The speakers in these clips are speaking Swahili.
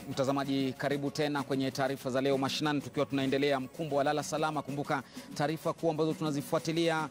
Mtazamaji, karibu tena kwenye taarifa za leo mashinani, tukiwa tunaendelea mkumbo wa lala salama. Kumbuka taarifa kuu ambazo tunazifuatilia,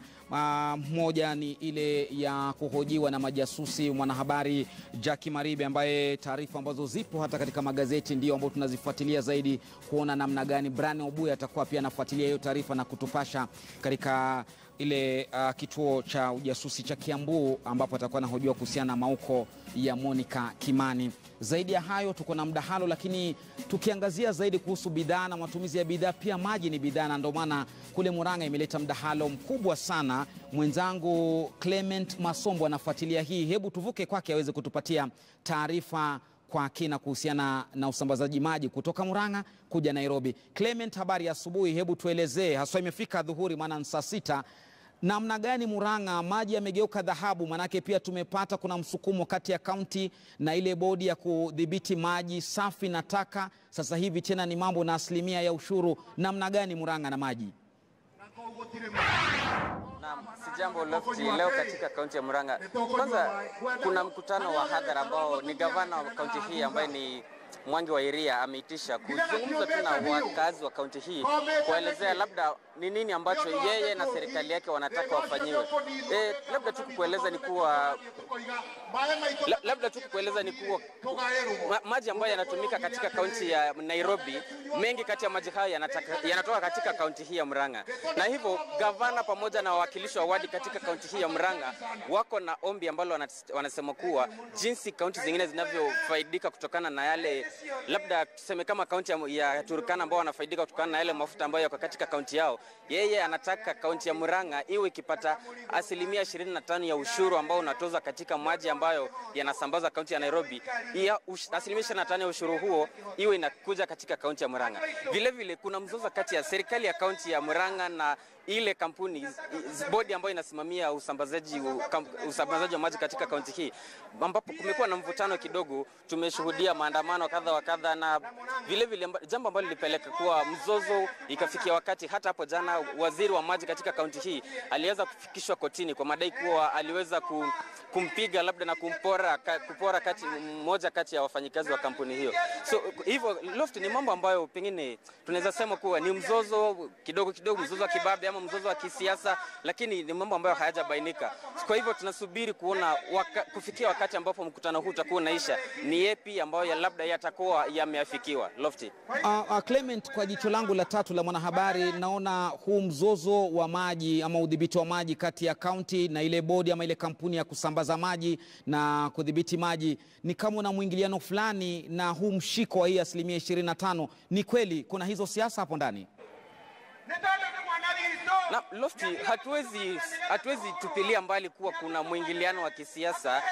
moja ni ile ya kuhojiwa na majasusi mwanahabari Jackie Maribe, ambaye taarifa ambazo zipo hata katika magazeti ndio ambazo tunazifuatilia zaidi kuona namna gani Brian Obuya atakuwa pia anafuatilia hiyo taarifa na kutupasha katika ile kituo cha ujasusi cha Kiambu, ambapo atakuwa anahojiwa kuhusiana na mauko ya Monica Kimani. Zaidi ya hayo tuko na mdahalo, lakini tukiangazia zaidi kuhusu bidhaa na matumizi ya bidhaa. Pia maji ni bidhaa, na ndio maana kule Murang'a imeleta mdahalo mkubwa sana. Mwenzangu Clement Masombo anafuatilia hii. Hebu tuvuke kwake aweze kutupatia taarifa kwa kina kuhusiana na usambazaji maji kutoka Murang'a kuja Nairobi. Clement, habari ya asubuhi. Hebu tuelezee, haswa imefika dhuhuri, maana saa 6, namna gani Murang'a maji yamegeuka dhahabu? Manake pia tumepata kuna msukumo kati ya kaunti na ile bodi ya kudhibiti maji safi na taka. Sasa hivi tena ni mambo na asilimia ya ushuru. Namna gani Murang'a na maji? Naam, sijambo Lofty. Leo katika kaunti ya Murang'a, kwanza kuna mkutano wa hadhara ambao ni gavana wa kaunti hii ambaye ni Mwangi wa Iria ameitisha kuzungumza tu na wakazi wa kaunti hii, kuelezea labda ni nini ambacho yeye na serikali yake wanataka wafanyiwe. Labda tu kueleza ni kuwa maji ambayo yanatumika katika kaunti ya Nairobi, mengi kati ya maji hayo yanatoka katika kaunti hii ya Murang'a. Na hivyo gavana pamoja na wawakilishi wa wadi katika kaunti hii ya Murang'a wako na ombi ambalo wanasema kuwa jinsi kaunti zingine zinavyofaidika kutokana na yale, labda tuseme kama kaunti ya Turkana ambao wanafaidika kutokana na yale mafuta ambayo yako katika kaunti yao, yeye anataka kaunti ya Murang'a iwe ikipata asilimia 25 ya ushuru ambao unatoza katika maji ambayo yanasambaza kaunti ya Nairobi. Asilimia 25 ya ushuru huo iwe inakuja katika kaunti ya Murang'a. Vile vile kuna mzozo kati ya serikali ya kaunti ya Murang'a na ile kampuni bodi ambayo inasimamia usambazaji wa maji katika kaunti hii, ambapo kumekuwa na mvutano kidogo. Tumeshuhudia maandamano kadha wa kadha, na vile vile jambo ambalo lilipeleka kuwa mzozo ikafikia wakati hata hapo jana waziri wa maji katika kaunti hii aliweza kufikishwa kotini kwa madai kuwa aliweza kumpiga labda na kupora moja kati ya wafanyikazi wa kampuni hiyo. So hivyo Lofty, ni mambo ambayo pengine tunaweza sema kuwa ni mzozo kidogo, mzozo wa kibabe ama mzozo wa kisiasa, lakini ni mambo ambayo hayajabainika. Kwa hivyo tunasubiri kuona kufikia wakati ambapo mkutano huu utakuwa unaisha, ni yapi ambayo labda yatakuwa yameafikiwa. Lofty. Clement, kwa jicho langu la tatu la mwanahabari, naona huu mzozo wa maji ama udhibiti wa maji kati ya kaunti na ile bodi ama ile kampuni ya kusambaza maji na kudhibiti maji ni kama na mwingiliano fulani na huu mshiko wa hii asilimia 25. Ni kweli kuna hizo siasa hapo ndani? Na Lofty, hatuwezi tupilia mbali kuwa kuna mwingiliano wa kisiasa.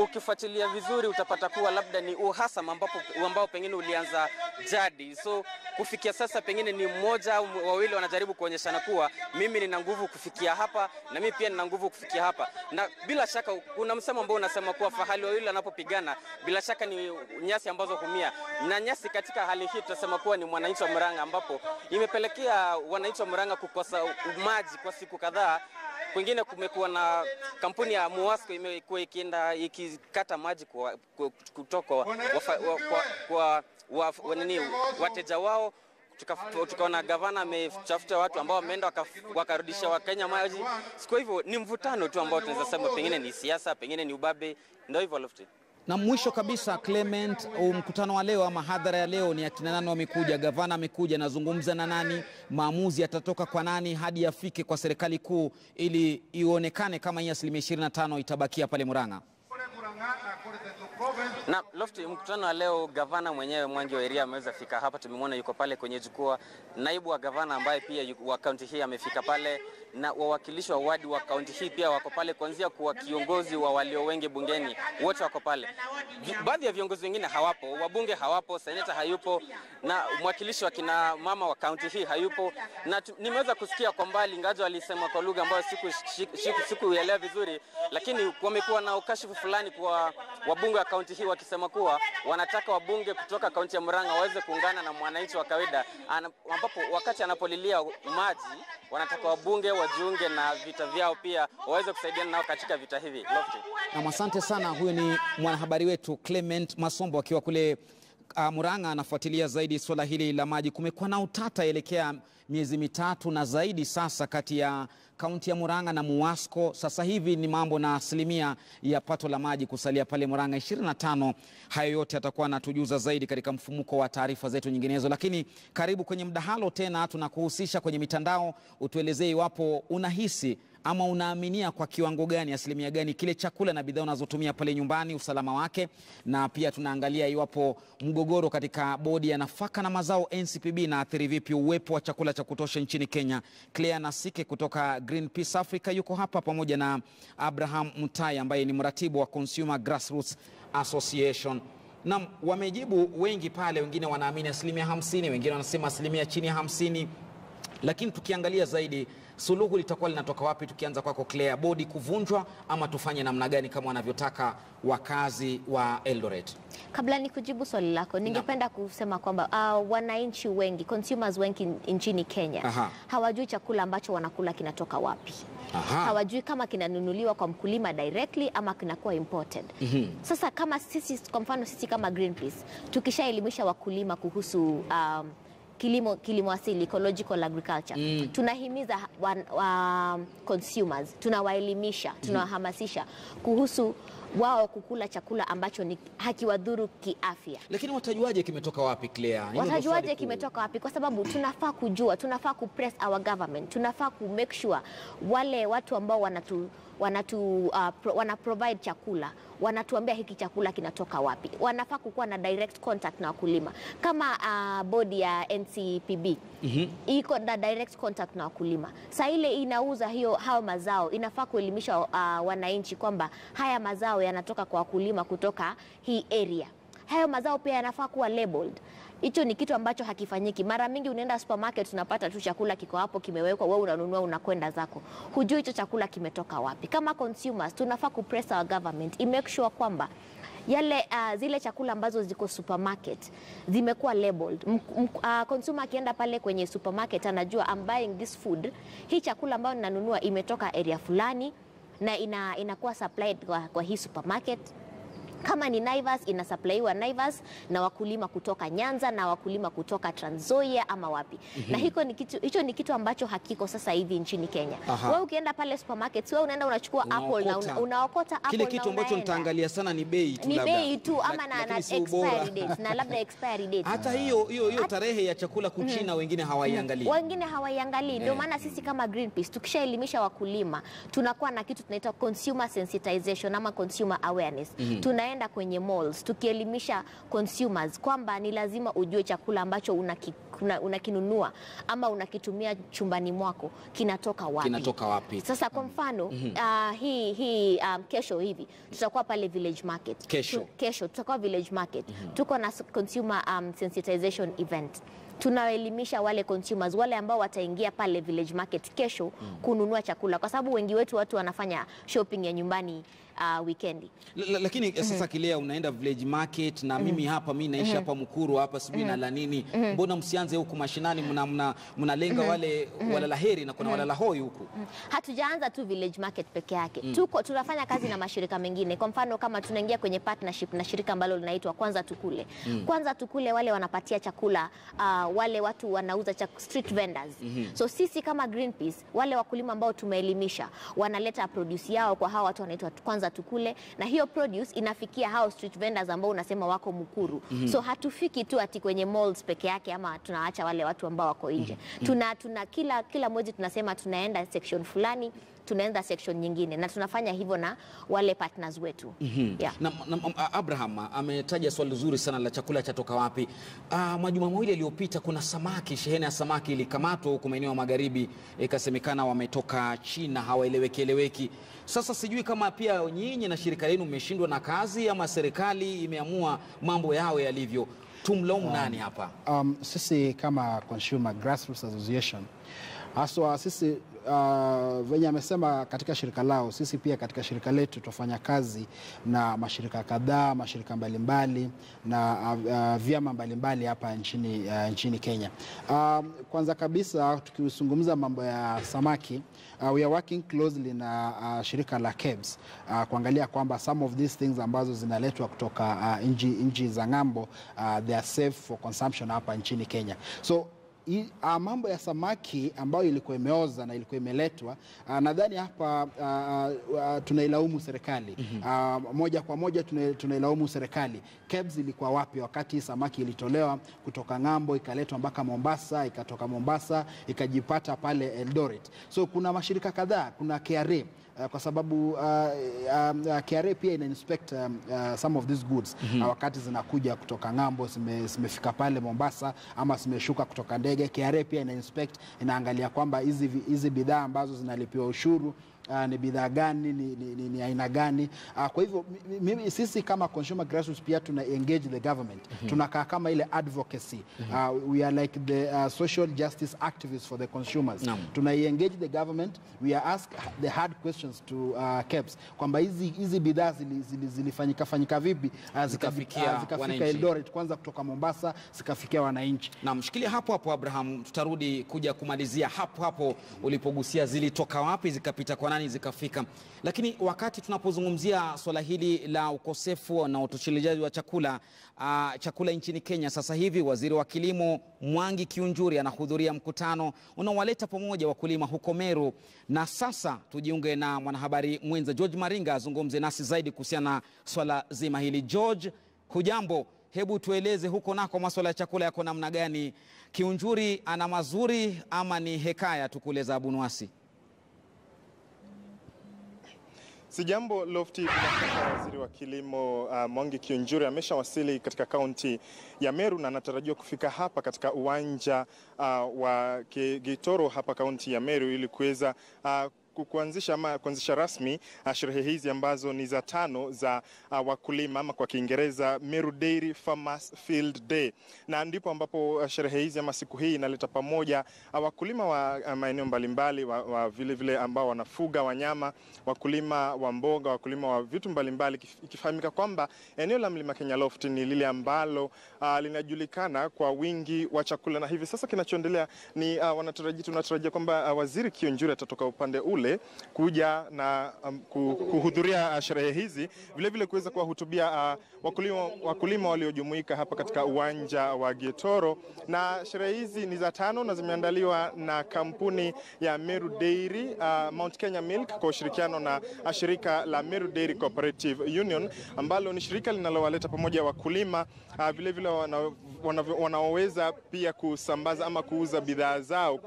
Ukifuatilia vizuri utapata kuwa labda ni uhasama ambao pengine ulianza jadi. So kufikia sasa pengine ni mmoja au wawili wanajaribu kuonyeshana kuwa mimi nina nguvu kufikia hapa na mimi pia nina nguvu kufikia hapa. Na bila shaka kuna msemo ambao unasema kuwa fahali wawili wanapopigana bila shaka ni nyasi ambazo humia. Na nyasi katika hali hii tutasema kuwa ni mwananchi wa Murang'a, ambapo imepelekea wananchi wa Murang'a kukosa maji kwa siku kadhaa. Kwingine kumekuwa na kampuni ya Muasco imekuwa ikienda ikikata maji kutoka kwa wateja wao. Tukaona gavana ametafuta watu ambao wameenda wakarudisha Wakenya maji. Kwa hivyo ni mvutano tu ambao tunaweza sema pengine ni siasa, pengine ni ubabe. Ndio hivyo Lofty. Na mwisho kabisa Clement, mkutano wa leo ama hadhara ya leo ni akina nani wamekuja? Gavana amekuja, nazungumza na nani? Maamuzi yatatoka kwa nani hadi yafike kwa serikali kuu ili ionekane kama hii asilimia 25 itabakia pale Murang'a? Na Lofty, mkutano wa leo gavana mwenyewe Mwangi wa Iria ameweza fika hapa. Tumemwona yuko pale kwenye jukwaa. Naibu wa gavana ambaye pia wa kaunti hii amefika pale, na wawakilishi wa wadi wa kaunti hii pia wako pale, kuanzia kwa kiongozi wa walio wengi bungeni, wote wako pale. Baadhi ya viongozi wengine hawapo, wabunge hawapo, seneta hayupo, na mwakilishi wa kina mama wa kaunti hii hayupo. Na nimeweza kusikia kwa mbali, ingawa alisema kwa lugha ambayo sikuelewa vizuri, lakini wamekuwa na ukashifu fulani kwa wabunge wa kaunti hii wakisema kuwa wanataka wabunge kutoka kaunti ya Murang'a waweze kuungana na mwananchi wa kawaida, ambapo wakati anapolilia maji wanataka wabunge wajiunge na vita vyao pia waweze kusaidiana nao katika vita hivi. Lofty. Na asante sana. Huyo ni mwanahabari wetu Clement Masombo akiwa kule Murang'a anafuatilia zaidi swala hili la maji. Kumekuwa na utata elekea miezi mitatu na zaidi sasa kati ya kaunti ya Murang'a na Muwasco. Sasa hivi ni mambo na asilimia ya pato la maji kusalia pale Murang'a 25. Hayo yote atakuwa anatujuza zaidi katika mfumuko wa taarifa zetu nyinginezo. Lakini karibu kwenye mdahalo tena, tunakuhusisha kwenye mitandao. Utuelezee iwapo unahisi ama unaaminia kwa kiwango gani, asilimia gani kile chakula na bidhaa unazotumia pale nyumbani, usalama wake. Na pia tunaangalia iwapo mgogoro katika bodi ya nafaka na mazao NCPB na athiri vipi uwepo wa chakula cha kutosha nchini Kenya. Claire Nasike kutoka Greenpeace Africa yuko hapa pamoja na Abraham Mutai ambaye ni mratibu wa Consumer Grassroots Association. Na wamejibu wengi pale, wengine wanaamini asilimia 50, wengine wanasema asilimia chini ya 50. Lakini tukiangalia zaidi, suluhu litakuwa linatoka wapi? Tukianza kwako Claire, bodi kuvunjwa ama tufanye namna gani kama wanavyotaka wakazi wa Eldoret? Kabla ni kujibu swali lako, ningependa kusema kwamba wananchi wengi, consumers wengi nchini Kenya, hawajui chakula ambacho wanakula kinatoka wapi. Hawajui kama kinanunuliwa kwa mkulima directly ama kinakuwa imported. Sasa kama sisi, kwa mfano sisi kama Greenpeace, tukishaelimisha wakulima kuhusu kilimo asili, ecological agriculture, tunahimiza consumers, tunawaelimisha, tunawahamasisha kuhusu wao kukula chakula ambacho ni hakiwadhuru kiafya. Lakini watajuaje kimetoka wapi, Claire? Watajuaje kimetoka wapi? Kwa sababu tunafaa kujua, tunafaa kupress our government, tunafaa make sure wale watu ambao wana provide chakula, wanatuambia hiki chakula kinatoka wapi. Wanafaa kukuwa na direct contact na wakulima. Kama bodi ya NCPB iko na direct contact na wakulima. Saa ile inauza hao mazao, inafaa kuelimisha wananchi kwamba haya mazao yanatoka kwa wakulima kutoka hii area. Hayo mazao pia yanafaa kuwa labeled. Hicho ni kitu ambacho hakifanyiki. Mara mingi unaenda supermarket, unapata tu chakula kiko hapo kimewekwa, wewe unanunua unakwenda zako. Hujui hicho chakula kimetoka wapi. Kama consumers, tunafaa kupress our government, make sure kwamba zile chakula ambazo ziko supermarket zimekuwa labeled. Consumer akienda pale kwenye supermarket anajua I'm buying this food. Hii chakula ambayo ninanunua imetoka area fulani na inakuwa supplied kwa hii supermarket. Kama ni Naivas, inasupplywa Naivas na wakulima kutoka Nyanza na wakulima kutoka Trans Nzoia ama wapi. Na hicho ni kitu ambacho hakiko sasa hivi nchini Kenya. Wewe ukienda pale supermarket, wewe unaenda unachukua apple na unaokota apple. Kile kitu ambacho nitaangalia sana ni bei tu, labda. Ni bei tu ama na expiry date, na labda expiry date. Hata hiyo tarehe ya chakula kuchina wengine hawaiangalii. Wengine hawaiangalii. Ndio maana sisi kama Greenpeace tukishaelimisha wakulima, tunakuwa na kitu tunaita consumer sensitization ama consumer awareness. Tunaenda kwenye malls tukielimisha consumers kwamba ni lazima ujue chakula ambacho unakinunua ama unakitumia chumbani mwako kinatoka wapi. Sasa kwa mfano kesho hivi tutakuwa pale Village Market. Kesho tutakuwa Village Market. Tuko na consumer sensitization event. Tunaelimisha wale consumers, wale ambao wataingia pale Village Market kesho kununua chakula, kwa sababu wengi wetu watu wanafanya shopping ya nyumbani weekendi. Lakini sasa Kilea, unaenda Village Market na mimi hapa, mimi naishi hapa Mukuru hapa sijui na la nini. Mbona msianze huku mashinani, mnalenga wale walala heri na kuna walala hoi huku? Hatujaanza tu Village Market peke yake. Tunafanya kazi na mashirika mengine. Kwa mfano kama tunaingia kwenye partnership na shirika ambalo linaitwa Kwanza Tukule. Kwanza Tukule wale wanapatia chakula wale watu wanauza street vendors. So sisi kama Greenpeace, wale wakulima ambao tumeelimisha wanaleta produce yao kwa hao watu wanaitwa Kwanza Tukule, na hiyo produce inafikia hao street vendors ambao unasema wako Mukuru. So hatufiki tu ati kwenye malls peke yake ama tunaacha wale watu ambao wako nje. Tuna kila mwezi tunasema tunaenda section fulani, tunaenda section nyingine, na tunafanya hivyo na wale partners wetu. Na Abraham ametaja swali zuri sana la chakula chatoka wapi. Majuma mawili yaliyopita kuna shehena ya samaki ilikamatwa huko maeneo ya magharibi, ikasemekana wametoka China, hawaeleweki. Sasa sijui kama pia nyinyi na shirika lenu mmeshindwa na kazi ama serikali imeamua mambo yao yalivyo. Tumlaumu nani hapa? Sisi kama Consumer Grassroots Association Haswa sisi venye amesema katika shirika lao, sisi pia katika shirika letu tufanya kazi na mashirika kadhaa, mashirika mbalimbali na vyama mbalimbali hapa nchini Kenya. Kwanza kabisa tukizungumza mambo ya samaki, we are working closely na shirika la KEBS kuangalia kwamba some of these things ambazo zinaletwa kutoka nchi za ng'ambo they are safe for consumption hapa nchini Kenya. So mambo ya samaki ambayo ilikuwa imeoza na ilikuwa imeletwa, nadhani hapa tunailaumu serikali. Moja kwa moja tunailaumu serikali. KEBS ilikuwa wapi wakati samaki ilitolewa kutoka ng'ambo ikaletwa mpaka Mombasa, ikatoka Mombasa ikajipata pale Eldoret? So kuna mashirika kadhaa, kuna KRA, kwa sababu KRA pia ina inspect some of these goods wakati zinakuja kutoka ng'ambo, zimefika pale Mombasa ama zimeshuka kutoka ndege. KRA pia ina inspect, inaangalia kwamba hizi bidhaa ambazo zinalipiwa ushuru ni bidhaa gani, ni aina gani. Kwa hivyo sisi kama consumer grassroots pia tuna engage the government. Tunakaa kama ile advocacy. We are like the social justice activists for the consumers. Tuna engage the government. We are ask the hard questions to KEBS kwamba hizi bidhaa zilifanyika vipi zikafikia Eldoret, kwanza kutoka Mombasa zikafikia wananchi. Na mshikilia hapo Abraham, tutarudi kuja kumalizia hapo ulipogusia zilitoka wapi, zikapita kwa nani, zikafika. Lakini wakati tunapozungumzia swala hili la ukosefu na utoshelezaji wa chakula nchini Kenya, sasa hivi waziri wa kilimo Mwangi Kiunjuri anahudhuria mkutano unaowaleta pamoja wakulima huko Meru. Na sasa tujiunge na mwanahabari mwenza George Maringa azungumze nasi zaidi kuhusiana na swala zima hili. George, hujambo? Hebu tueleze huko nako masuala ya chakula yako namna gani? Kiunjuri ana mazuri ama ni hekaya tukuleza Abunuasi? Sijambo Lofty, bila waziri wa kilimo Mwangi Kiunjuri ameshawasili katika kaunti ya Meru na anatarajiwa kufika hapa katika uwanja wa Gitoro hapa kaunti ya Meru ili kuweza kuanzisha rasmi sherehe hizi ambazo ni za 5 za wakulima, ama kwa Kiingereza Meru Dairy Farmers Field Day. Na ndipo ambapo sherehe hizi ama siku hii inaleta pamoja wakulima wa maeneo mbalimbali, wa vile ambao wanafuga wanyama, wakulima wa mboga, wakulima wa vitu mbalimbali, ikifahamika kwamba eneo la Mlima Kenya Lofty ni lile ambalo linajulikana kwa wingi wa chakula. Na hivi sasa kinachoendelea ni tunatarajia kwamba waziri Kiunjuri atatoka upande ule kuja na kuhudhuria sherehe hizi, vile kuweza kuwahutubia wakulima waliojumuika hapa katika uwanja wa Gitoro. Na sherehe hizi ni za 5 na zimeandaliwa na kampuni ya Meru Dairy, Mount Kenya Milk, kwa ushirikiano na shirika la Meru Dairy Cooperative Union, ambalo ni shirika linalowaleta pamoja wakulima vile wanaoweza pia kusambaza ama kuuza bidhaa zao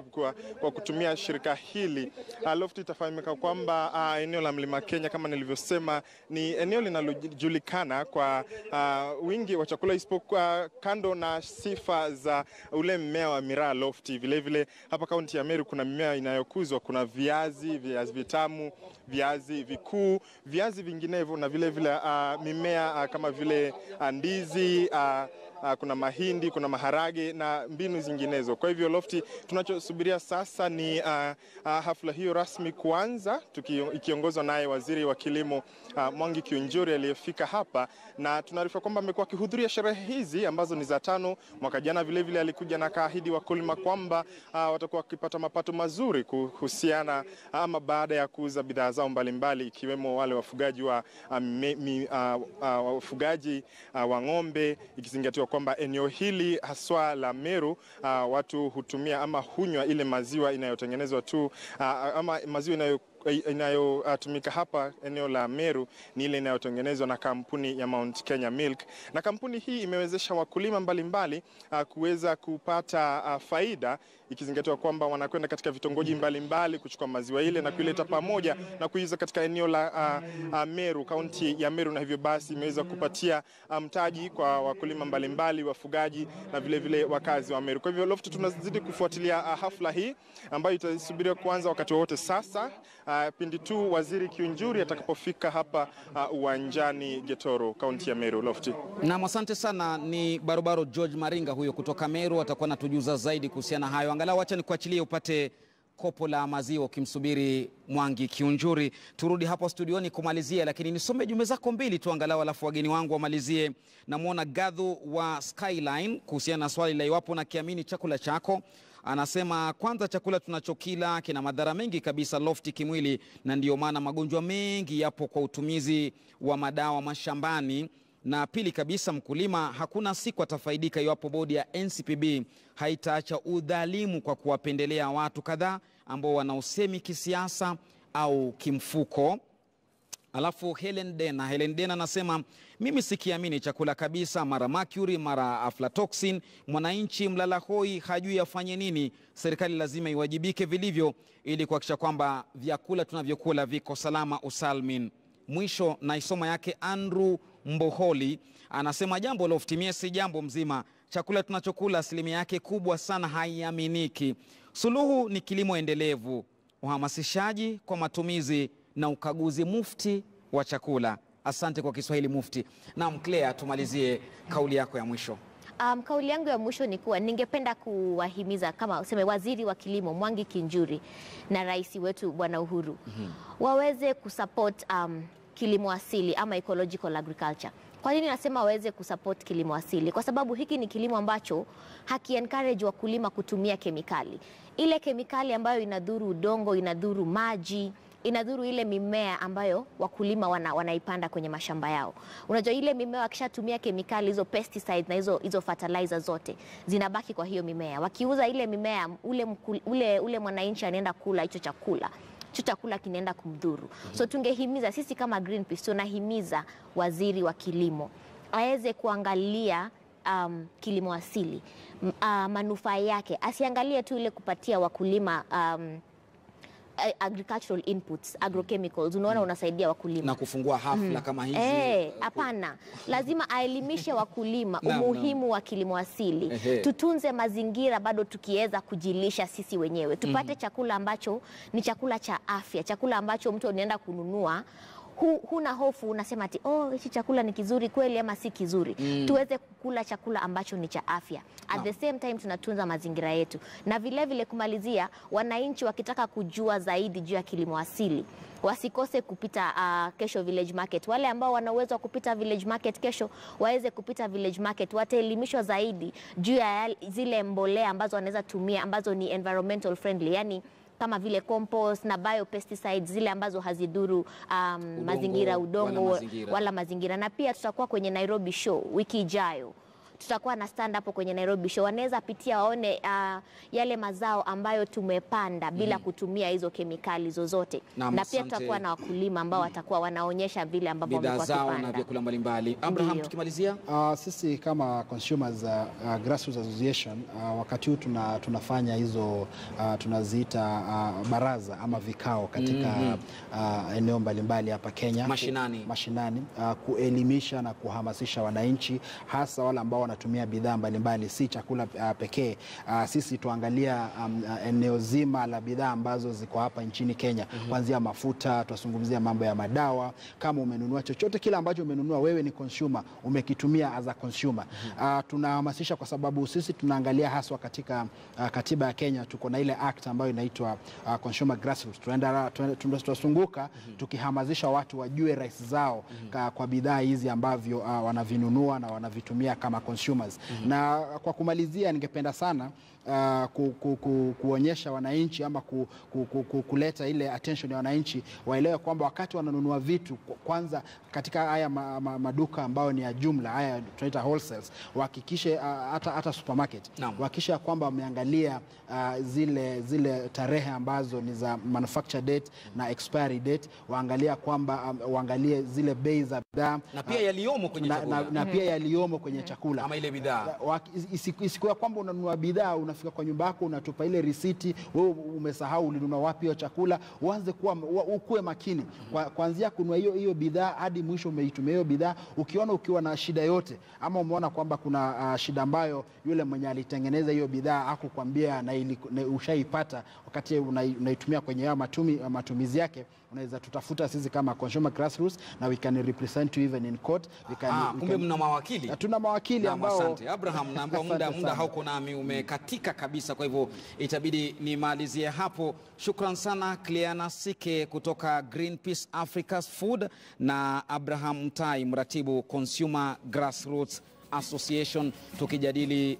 kwa kutumia shirika hili. Lofty, itafahamika kwamba eneo la Mlima Kenya kama nilivyosema ni eneo linalojulikana kwa wingi wa chakula, isipokuwa kando na sifa za ule mmea wa miraa Lofty. Vile hapa kaunti ya Meru kuna mimea inayokuzwa, kuna viazi vitamu, viazi vikuu, viazi vinginevyo, na vile mimea kama vile ndizi, kuna mahindi, kuna maharage na mbinu zinginezo. Kwa hivyo Lofty, tunachosubiria sasa ni hafla hiyo rasmi kuanza, ikiongozwa naye waziri wa kilimo Mwangi Kiunjuri aliyefika hapa, na tunaarifa kwamba amekuwa akihudhuria sherehe hizi ambazo ni za 5. Mwaka jana vile alikuja na kaahidi wakulima kwamba watakuwa wakipata mapato mazuri kuhusiana ama baada ya kuuza bidhaa zao mbalimbali, ikiwemo wale wafugaji wa ng'ombe, ikizingatiwa kwamba eneo hili haswa la Meru watu hutumia ama hunywa ile maziwa inayotengenezwa tu ama maziwa inayotumika hapa eneo la Meru ni ile inayotengenezwa na kampuni ya Mount Kenya Milk. Na kampuni hii imewezesha wakulima mbalimbali kuweza kupata faida, ikizingatiwa kwamba wanakwenda katika vitongoji mbalimbali kuchukua maziwa ile na kuileta pamoja na kuiuza katika eneo la Meru, kaunti ya Meru, na hivyo basi imeweza kupatia mtaji kwa wakulima mbalimbali, wafugaji na vile wakazi wa Meru. Kwa hivyo Lofty, tunazidi kufuatilia hafla hii ambayo itasubiriwa kuanza wakati wote sasa, pindi tu waziri Kiunjuri atakapofika hapa uwanjani Gitoro, kaunti ya Meru. Lofty. Na asante sana, ni barobaro George Maringa huyo kutoka Meru, atakuwa anatujuza zaidi kuhusiana hayo. Angalau acha nikuachilie upate kopo la maziwa ukimsubiri Mwangi Kiunjuri. Turudi hapo studioni kumalizia, lakini nisome jumbe zako mbili tu angalau, alafu wageni wangu wamalizie. Namuona Gadhu wa Skyline kuhusiana na swali la iwapo na kiamini chakula chako. Anasema kwanza, chakula tunachokila kina madhara mengi kabisa lofti kimwili, na ndio maana magonjwa mengi yapo kwa utumizi wa madawa mashambani. Na pili kabisa, mkulima hakuna siku atafaidika iwapo bodi ya NCPB haitaacha udhalimu kwa kuwapendelea watu kadhaa ambao wana usemi kisiasa au kimfuko. Alafu Helen Dena anasema mimi sikiamini chakula kabisa, mara mercury mara aflatoxin. Mwananchi mlala hoi hajui afanye nini. Serikali lazima iwajibike vilivyo ili kuhakikisha kwamba vyakula tunavyokula viko salama usalmin. Mwisho na isoma yake Andrew Mboholi anasema jambo lofti, mie si jambo mzima. Chakula tunachokula asilimia yake kubwa sana haiaminiki. Suluhu ni kilimo endelevu, uhamasishaji kwa matumizi na ukaguzi mufti wa chakula. Asante kwa Kiswahili mufti. Na Claire, tumalizie kauli yako ya mwisho. Kauli yangu ya mwisho ni kuwa ningependa kuwahimiza kama useme waziri wa kilimo Mwangi Kiunjuri na rais wetu Bwana Uhuru waweze kusupport kilimo asili ama ecological agriculture. Kwa nini nasema waweze kusupport kilimo asili? Kwa sababu hiki ni kilimo ambacho haki-encourage wakulima kutumia kemikali. Ile kemikali ambayo inadhuru udongo, inadhuru maji, inadhuru ile mimea ambayo wakulima wanaipanda kwenye mashamba yao. Unajua ile mimea wakishatumia kemikali, hizo pesticides na hizo fertilizer zote zinabaki kwa hiyo mimea. Wakiuza ile mimea, ule mwananchi anaenda kula hicho chakula kinaenda kumdhuru. So tungehimiza sisi kama Greenpeace, tunahimiza waziri wa kilimo aweze kuangalia kilimo asili, manufaa yake. Asiangalie tu ile kupatia wakulima agricultural inputs, agrochemicals, unaona unasaidia wakulima na kufungua hafla kama hizi. Hapana, lazima aelimishe wakulima umuhimu wa kilimo asili. Tutunze mazingira bado tukiweza kujilisha sisi wenyewe. Tupate chakula ambacho ni chakula cha afya, chakula ambacho mtu anaenda kununua huna hofu, unasema ati hichi chakula ni kizuri kweli ama si kizuri. Tuweze kukula chakula ambacho ni cha afya. At the same time tunatunza mazingira yetu. Na vile vile kumalizia, wananchi wakitaka kujua zaidi juu ya kilimo asili, wasikose kupita kesho village market. Wale ambao wana uwezo wa kupita village market kesho, waweze kupita village market. Wataelimishwa zaidi juu ya zile mbolea ambazo wanaweza tumia ambazo ni environmental friendly, yani kama vile compost na biopesticides, zile ambazo hazidhuru udongo wala mazingira. Na pia tutakuwa kwenye Nairobi show wiki ijayo. Tutakuwa na stand up kwenye Nairobi show. Wanaweza pitia waone yale mazao ambayo tumepanda bila kutumia hizo kemikali zozote. Na pia tutakuwa na wakulima ambao watakuwa wanaonyesha vile ambavyo wamekuwa wakipanda na vyakula mbalimbali. Abraham, tukimalizia, sisi kama consumers grassroots association wakati huu tunafanya hizo tunaziita baraza ama vikao katika eneo mbalimbali hapa Kenya, mashinani kuelimisha na kuhamasisha wananchi, hasa wale ambao wanatumia bidhaa mbalimbali, si chakula pekee. Sisi tuangalia eneo zima la bidhaa ambazo ziko hapa nchini Kenya, kuanzia mafuta, tunazungumzia mambo ya madawa. Kama umenunua chochote kile ambacho umenunua, wewe ni consumer, umekitumia as a consumer. Tunahamasisha kwa sababu sisi tunaangalia haswa katika katiba ya Kenya, tuko na ile act ambayo inaitwa Consumer Grassroots. Tunazunguka tukihamasisha watu wajue rights zao kwa bidhaa hizi ambavyo wanavinunua na wanavitumia kama consumers. Na kwa kumalizia, ningependa sana kuonyesha wananchi ama kuleta ile attention ya wananchi waelewe kwamba wakati wananunua vitu, kwanza katika haya maduka ambayo ni ya jumla, haya tunaita wholesales, wahakikishe hata supermarket wahakikishe kwamba wameangalia zile tarehe ambazo ni za manufacture date na expiry date, waangalie zile bei za bidhaa na pia yaliomo kwenye chakula na pia yaliomo kwenye chakula ama ile bidhaa. Isikuwa kwamba unanunua bidhaa, unafika kwa nyumba yako unatupa ile risiti, wewe umesahau ulinunua wapi hiyo chakula. Uanze kuwe makini kuanzia kununua hiyo bidhaa hadi mwisho umeitumia hiyo bidhaa. Ukiwa na shida yote ama umeona kwamba kuna shida ambayo yule mwenye alitengeneza hiyo bidhaa hakukwambia na ushaipata wakati unaitumia kwenye matumizi yake, unaweza tutafuta sisi kama consumer grassroots na we can represent you even in court. Kumbe mna mawakili? Tuna mawakili ambao. Asante Abraham, naomba muda hauko nami umekatika kabisa, kwa hivyo itabidi nimalizie hapo. Shukran sana Cleana Sike kutoka Greenpeace Africa's Food na Abraham Mtai, mratibu Consumer Grassroots Association, tukijadili